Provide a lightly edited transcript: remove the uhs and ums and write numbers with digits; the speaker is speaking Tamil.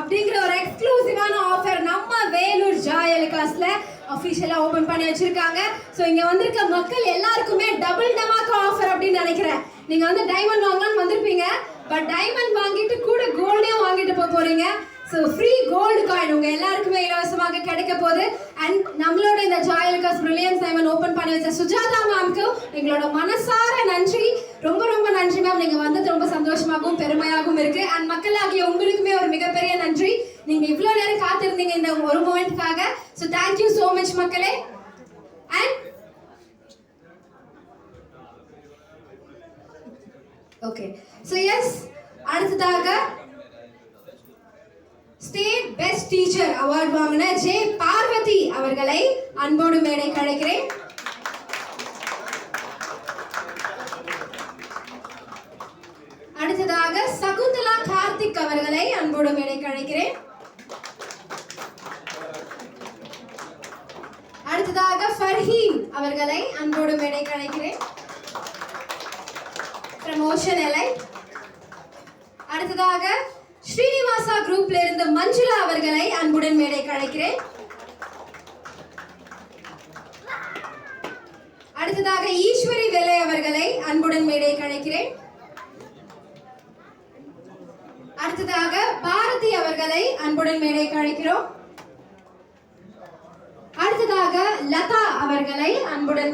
அப்படிங்கிற ஒரு எக்ஸ்க்ளூசிவான ஆஃபர் நம்ம வேலூர் ஜாய் அலுகாஸ்ல அஃபிஷியலா ஓபன் பண்ணி வச்சிருக்காங்க. ஸோ இங்க வந்திருக்க மக்கள் எல்லாருக்குமே டபுள் டமாக்கா ஆஃபர் அப்படின்னு நினைக்கிறேன். நீங்க வந்து டைமண்ட் வாங்கலாம்னு வந்திருப்பீங்க, பட் டைமண்ட் வாங்கிட்டு கூட கோல்டையும் வாங்கிட்டு போறீங்க. ஸோ ஃப்ரீ கோல்டு காயின் உங்க எல்லாருக்குமே இலவசமாக கிடைக்க போகுது. அண்ட் நம்மளோட இந்த Joy Alukkas brilliance diamond open பண்ணி வச்ச சுஜாதா மேம்க்கு எங்களோட மனசார நன்றி. ரொம்ப ரொம்ப நன்றி மேம். நீங்க வந்தது ரொம்ப சந்தோஷமாகவும் பெருமையாகவும் இருக்கு. அண்ட் மக்களாகிய உங்களுக்குமே ஒரு மிகப்பெரிய நன்றி. நீங்க இவ்வளவு நேரம் காத்திருந்தீங்க இந்த ஒரு மூமெண்ட்காக. ஸோ தேங்க்யூ சோ மச் மக்களே. அண்ட் ஓகே, ஸோ எஸ், அடுத்ததாக ஸ்டேட் பெஸ்ட் டீச்சர் அவார்ட் வாங்கின ஜே பார்வதி அவர்களை அன்போடு மேடை அழைக்கிறேன். அடுத்ததாக சகுந்தலா கார்த்திக் அவர்களை அன்போடு மேடை அழைக்கிறேன். அடுத்ததாக ஃபர்ஹீன் அவர்களை அன்போடு மேடை அழைக்கிறேன். ப்ரமோஷன் எலை. அடுத்ததாக ஸ்ரீனிவாசா குரூப்ல இருந்து மஞ்சுளா அவர்களை அன்புடன் மேடைக்கு அழைக்கிறேன். அடுத்ததாக ஈஸ்வரி வேலை அவர்களை அன்புடன் மேடைக்கு அழைக்கிறேன். அடுத்ததாக பாரதி அவர்களை அன்புடன் மேடைக்கு அழைக்கிறோம். அடுத்ததாக லதா அவர்களை அன்புடன்